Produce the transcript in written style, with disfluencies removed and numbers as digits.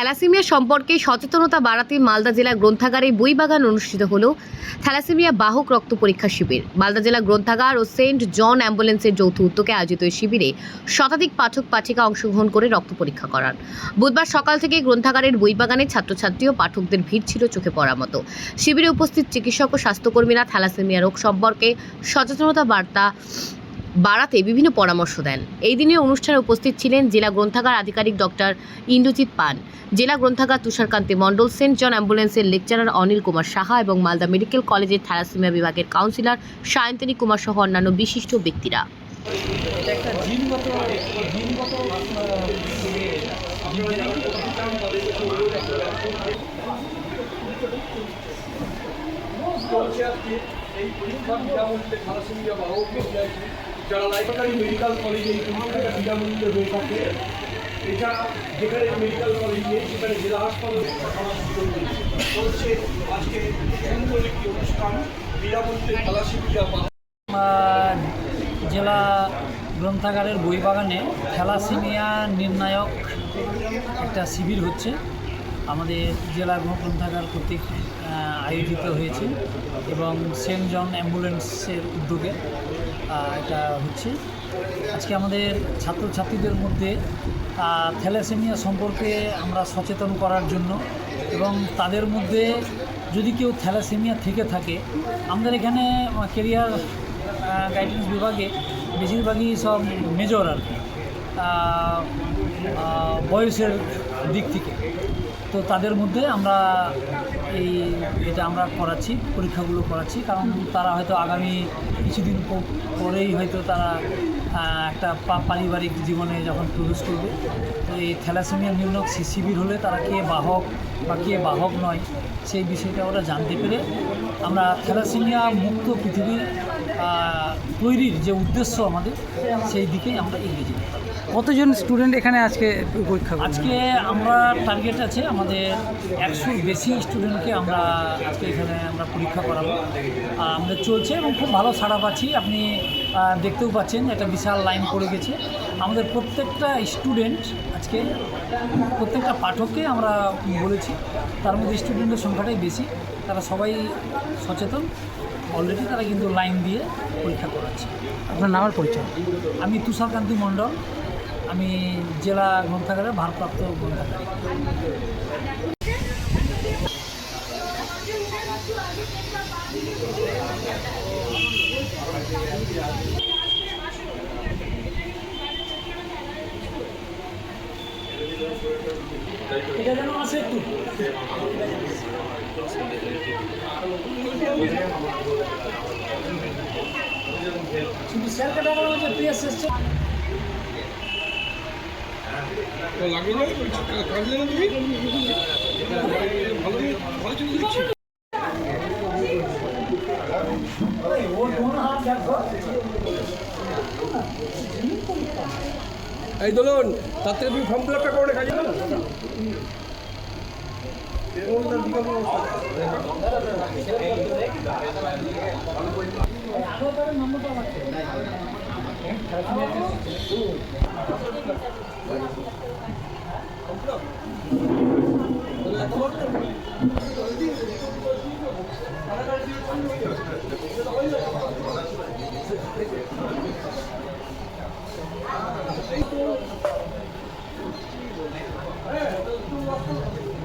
Thalassaemia সম্পর্কে সচেতনতা বাড়াতে মালদা জেলা গ্রন্থাগারে বইবাগান অনুষ্ঠিত হলো থ্যালাসেমিয়া বাহক রক্ত পরীক্ষা শিবির। মালদা জেলা গ্রন্থাগার ও সেন্ট জন অ্যাম্বুলেন্সের যৌথ উদ্যোগে আয়োজিত এই শিবিরে শতাধিক পাঠক পাঠিকা অংশগ্রহণ করে রক্ত পরীক্ষা করান। বুধবার সকাল থেকে গ্রন্থাগারের বইবাগানে ছাত্রছাত্রী ও পাঠকদের ভিড় ছিল চোখে পড়ার মতো। শিবিরে উপস্থিত চিকিৎসক ও স্বাস্থ্যকর্মীরা থ্যালাসেমিয়া রোগ সম্পর্কে সচেতনতা বাড়াতে বিভিন্ন পরামর্শ দেন। এই দিনের অনুষ্ঠানে উপস্থিত ছিলেন জেলা গ্রন্থাগার আধিকারিক ডক্টর ইন্দ্রজিৎ পান, জেলা গ্রন্থাগার তুষারকান্তি মণ্ডল, সেন্ট জন অ্যাম্বুলেন্সের লেকচারার অনিল কুমার সাহা এবং মালদা মেডিকেল কলেজের থ্যালাসেমিয়া বিভাগের কাউন্সিলর সায়ন্তনী কুমার সহ অন্যান্য বিশিষ্ট ব্যক্তিরা। এই পরীক্ষা বিনামূল্যে থ্যালাসেমিয়া বাহককে যারা সরকারি মেডিকেল কলেজে এই পরীক্ষাটা বিনামূল্যে হয়ে থাকে। এছাড়া যেখানে মেডিকেল কলেজ নেই সেখানে জেলা হাসপাতালে চলছে আজকে সুন্দর একটি অনুষ্ঠান বিনামূল্যে থ্যালাসেমিয়া বাহক। জেলা গ্রন্থাগারের বইবাগানে থ্যালাসেমিয়া নির্ণায়ক একটা শিবির হচ্ছে আমাদের জেলা গ্রন্থাগার কর্তৃক আয়োজিত হয়েছে এবং সেন্ট জন অ্যাম্বুলেন্সের উদ্যোগে এটা হচ্ছে। আজকে আমাদের ছাত্রছাত্রীদের মধ্যে থ্যালাসেমিয়া সম্পর্কে আমরা সচেতন করার জন্য এবং তাদের মধ্যে যদি কেউ থ্যালাসেমিয়া থেকে থাকে, আমাদের এখানে কেরিয়ার গাইডেন্স বিভাগে বেশিরভাগই সব মেজর আর কি বয়সের দিক থেকে। তো তাদের মধ্যে আমরা এটা আমরা করাচ্ছি, পরীক্ষাগুলো করাচ্ছি, কারণ তারা হয়তো আগামী কিছুদিন পরেই হয়তো তারা একটা পারিবারিক জীবনে যখন প্রবেশ করবে, তো এই থ্যালাসেমিয়া নির্ণায়ক শিবির হলে তারা কে বাহক বা কে বাহক নয় সেই বিষয়টা ওরা জানতে পেরে আমরা থ্যালাসেমিয়া মুক্ত পৃথিবী তৈরির যে উদ্দেশ্য আমাদের সেই দিকেই আমরা এগিয়ে যেতে পারি। কতজন স্টুডেন্ট এখানে আজকে পরীক্ষা? আজকে আমরা টার্গেট আছে আমাদের 100-র বেশি স্টুডেন্টকে আমরা আজকে এখানে আমরা পরীক্ষা করাবো। আমাদের চলছে এবং খুব ভালো সাড়া পাচ্ছি। আপনি দেখতেও পাচ্ছেন একটা বিশাল লাইন পড়ে গেছে। আমাদের প্রত্যেকটা স্টুডেন্ট আজকে প্রত্যেকটা পাঠককে আমরা বলেছি, তার মধ্যে স্টুডেন্টের সংখ্যাটাই বেশি। তারা সবাই সচেতন, অলরেডি তারা কিন্তু লাইন দিয়ে পরীক্ষা করাচ্ছে। আপনার নামের পরিচয়? আমি তুষারকান্তি মণ্ডল, আমি জেলা গ্রন্থাগারের ভারপ্রাপ্ত গ্রন্থাগারিক। এটা যেন আছে একটু শুধু স্যার কাটা হচ্ছে পিএস এসছে লাগলো না কাজলে না তুমি ভালো ভালো চলে দিচ্ছি। এই দোলন তার থেকে তুমি ফর্ম ফিল আপটা করে কাজে না নম্বরটা